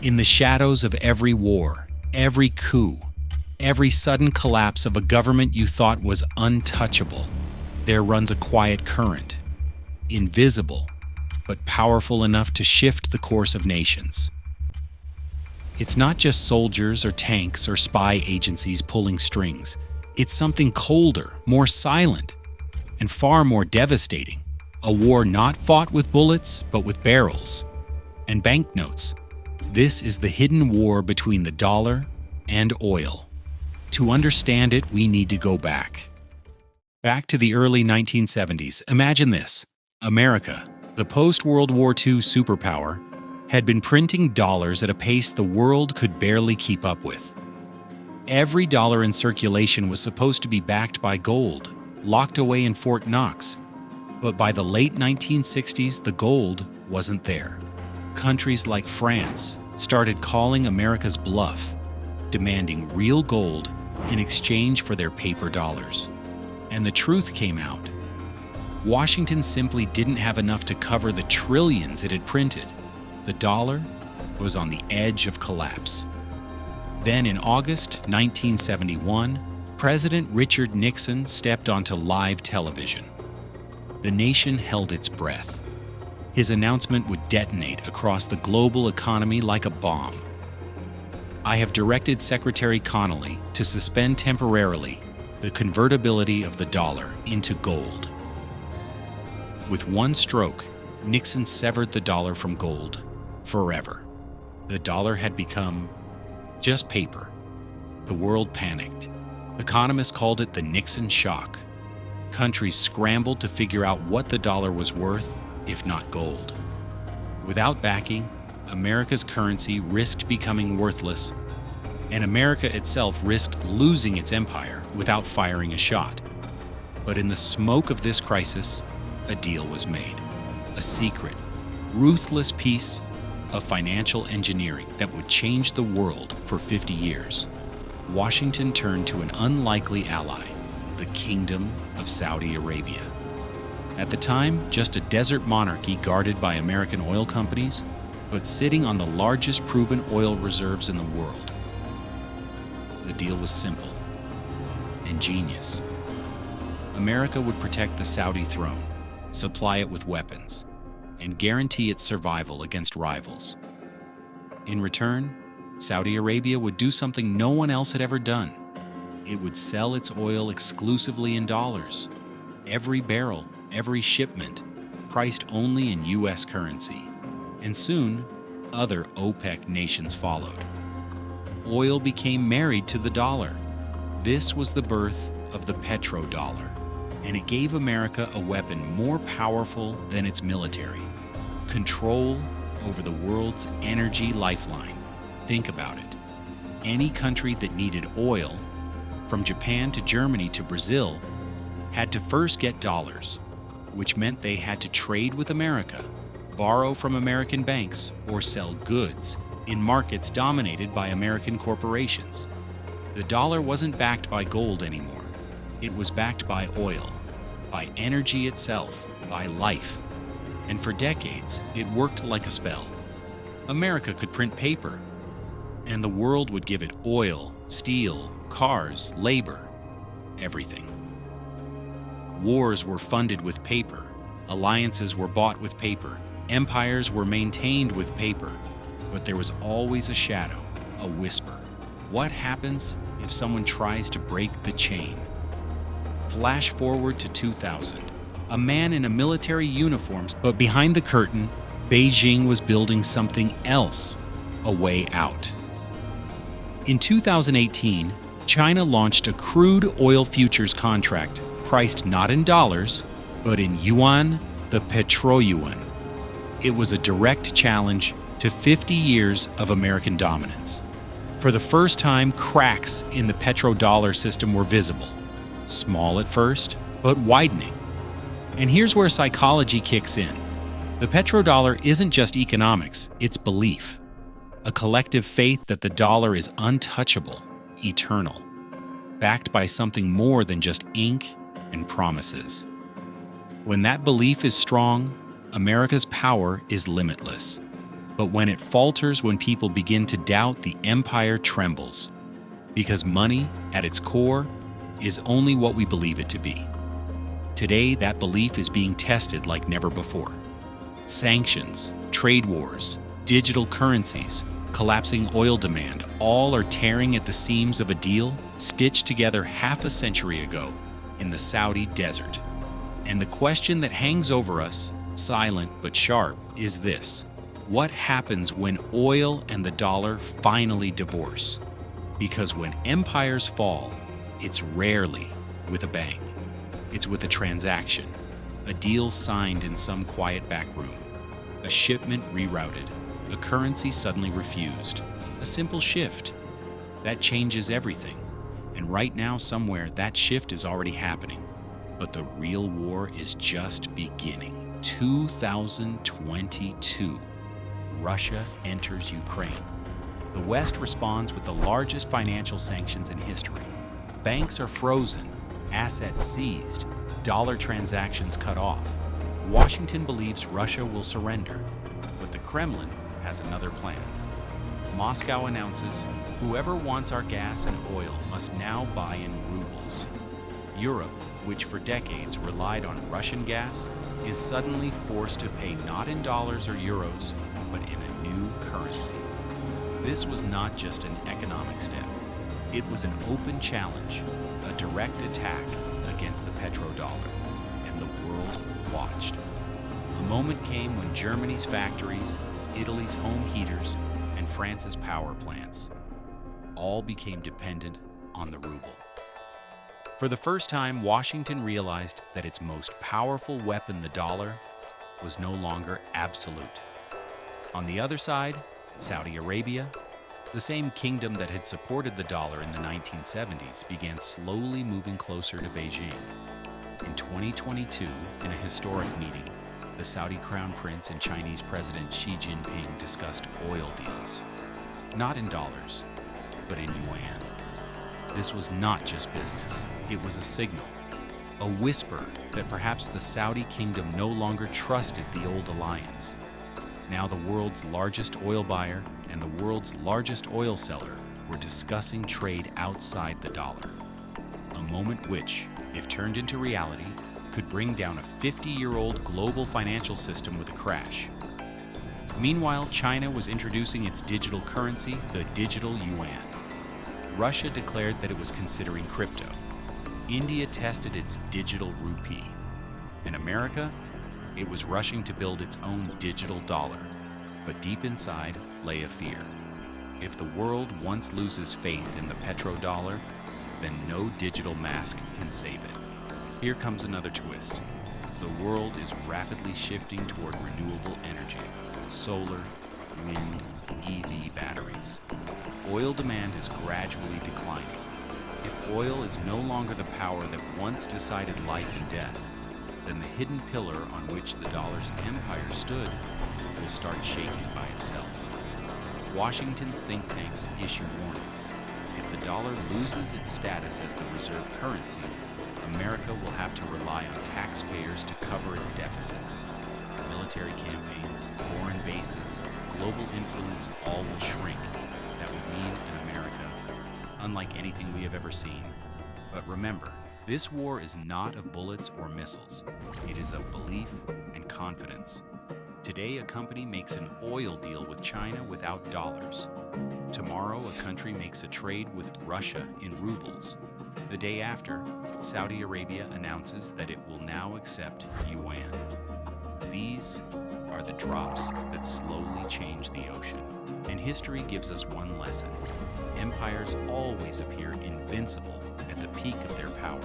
In the shadows of every war, every coup, every sudden collapse of a government you thought was untouchable, there runs a quiet current, invisible, but powerful enough to shift the course of nations. It's not just soldiers or tanks or spy agencies pulling strings. It's something colder, more silent, and far more devastating. A war not fought with bullets, but with barrels and banknotes. This is the hidden war between the dollar and oil. To understand it, we need to go back. Back to the early 1970s. Imagine this. America, the post-World War II superpower, had been printing dollars at a pace the world could barely keep up with. Every dollar in circulation was supposed to be backed by gold, locked away in Fort Knox. But by the late 1960s, the gold wasn't there. Countries like France started calling America's bluff, demanding real gold in exchange for their paper dollars. And the truth came out. Washington simply didn't have enough to cover the trillions it had printed. The dollar was on the edge of collapse. Then in August 1971, President Richard Nixon stepped onto live television. The nation held its breath. His announcement would detonate across the global economy like a bomb. I have directed Secretary Connally to suspend temporarily the convertibility of the dollar into gold. With one stroke, Nixon severed the dollar from gold forever. The dollar had become just paper. The world panicked. Economists called it the Nixon shock. Countries scrambled to figure out what the dollar was worth, if not gold. Without backing, America's currency risked becoming worthless, and America itself risked losing its empire without firing a shot. But in the smoke of this crisis, a deal was made. A secret, ruthless piece of financial engineering that would change the world for 50 years. Washington turned to an unlikely ally, the Kingdom of Saudi Arabia. At the time, just a desert monarchy guarded by American oil companies, but sitting on the largest proven oil reserves in the world. The deal was simple and genius. America would protect the Saudi throne, supply it with weapons, and guarantee its survival against rivals. In return, Saudi Arabia would do something no one else had ever done. It would sell its oil exclusively in dollars. Every barrel, every shipment, priced only in US currency. And soon, other OPEC nations followed. Oil became married to the dollar. This was the birth of the petrodollar, and it gave America a weapon more powerful than its military: control over the world's energy lifeline. Think about it. Any country that needed oil, from Japan to Germany to Brazil, had to first get dollars, which meant they had to trade with America, borrow from American banks, or sell goods in markets dominated by American corporations. The dollar wasn't backed by gold anymore. It was backed by oil, by energy itself, by life. And for decades, it worked like a spell. America could print paper, and the world would give it oil, steel, cars, labor, everything. Wars were funded with paper. Alliances were bought with paper. Empires were maintained with paper. But there was always a shadow, a whisper. What happens if someone tries to break the chain? Flash forward to 2000. A man in a military uniform, but behind the curtain, Beijing was building something else, a way out. In 2018, China launched a crude oil futures contract priced not in dollars, but in yuan, the petro-yuan. It was a direct challenge to 50 years of American dominance. For the first time, cracks in the petrodollar system were visible. Small at first, but widening. And here's where psychology kicks in. The petrodollar isn't just economics, it's belief. A collective faith that the dollar is untouchable, eternal, backed by something more than just ink and promises. When that belief is strong, America's power is limitless. But when it falters, when people begin to doubt, the empire trembles. Because money, at its core, is only what we believe it to be. Today, that belief is being tested like never before. Sanctions, trade wars, digital currencies, collapsing oil demand, all are tearing at the seams of a deal stitched together half a century ago in the Saudi desert. And the question that hangs over us, silent but sharp, is this: what happens when oil and the dollar finally divorce? Because when empires fall, it's rarely with a bang. It's with a transaction, a deal signed in some quiet back room, a shipment rerouted, a currency suddenly refused, a simple shift. That changes everything. And right now, somewhere, that shift is already happening. But the real war is just beginning. 2022. Russia enters Ukraine. The West responds with the largest financial sanctions in history. Banks are frozen, assets seized, dollar transactions cut off. Washington believes Russia will surrender, but the Kremlin has another plan. Moscow announces, whoever wants our gas and oil must now buy in rubles. Europe, which for decades relied on Russian gas, is suddenly forced to pay not in dollars or euros, but in a new currency. This was not just an economic step. It was an open challenge, a direct attack against the petrodollar, and the world watched. A moment came when Germany's factories, Italy's home heaters, and France's power plants all became dependent on the ruble. For the first time, Washington realized that its most powerful weapon, the dollar, was no longer absolute. On the other side, Saudi Arabia, the same kingdom that had supported the dollar in the 1970s, began slowly moving closer to Beijing. In 2022, in a historic meeting, the Saudi Crown Prince and Chinese President Xi Jinping discussed oil deals. Not in dollars, but in yuan. This was not just business, it was a signal, a whisper that perhaps the Saudi kingdom no longer trusted the old alliance. Now the world's largest oil buyer and the world's largest oil seller were discussing trade outside the dollar. A moment which, if turned into reality, could bring down a 50-year-old global financial system with a crash. Meanwhile, China was introducing its digital currency, the digital yuan. Russia declared that it was considering crypto. India tested its digital rupee. In America, it was rushing to build its own digital dollar. But deep inside lay a fear. If the world once loses faith in the petrodollar, then no digital mask can save it. Here comes another twist. The world is rapidly shifting toward renewable energy, solar, wind, EV batteries. Oil demand is gradually declining. If oil is no longer the power that once decided life and death, then the hidden pillar on which the dollar's empire stood will start shaking by itself. Washington's think tanks issue warnings. If the dollar loses its status as the reserve currency, America will have to rely on taxpayers to cover its deficits. Military campaigns, foreign bases, global influence, all will shrink. That would mean an America unlike anything we have ever seen. But remember, this war is not of bullets or missiles. It is of belief and confidence. Today, a company makes an oil deal with China without dollars. Tomorrow, a country makes a trade with Russia in rubles. The day after, Saudi Arabia announces that it will now accept yuan. These are the drops that slowly change the ocean. And history gives us one lesson. Empires always appear invincible at the peak of their power.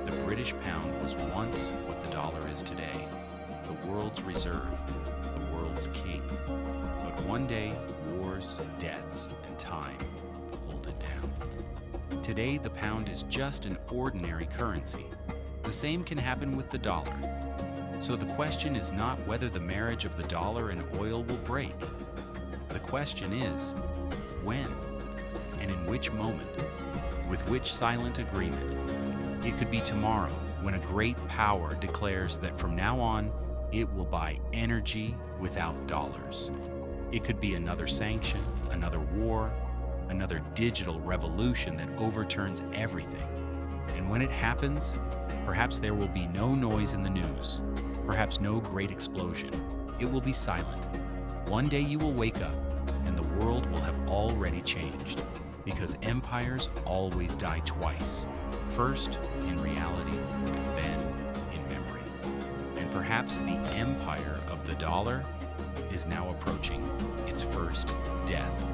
The British pound was once what the dollar is today. The world's reserve, the world's king. But one day, wars, debts, and time hold it down. Today, the pound is just an ordinary currency. The same can happen with the dollar. So the question is not whether the marriage of the dollar and oil will break. The question is, when? And in which moment? With which silent agreement? It could be tomorrow, when a great power declares that from now on, it will buy energy without dollars. It could be another sanction, another war, another digital revolution that overturns everything. And when it happens, perhaps there will be no noise in the news, perhaps no great explosion. It will be silent. One day you will wake up, and the world will have already changed, because empires always die twice. First, in reality, then in memory. And perhaps the empire of the dollar is now approaching its first death.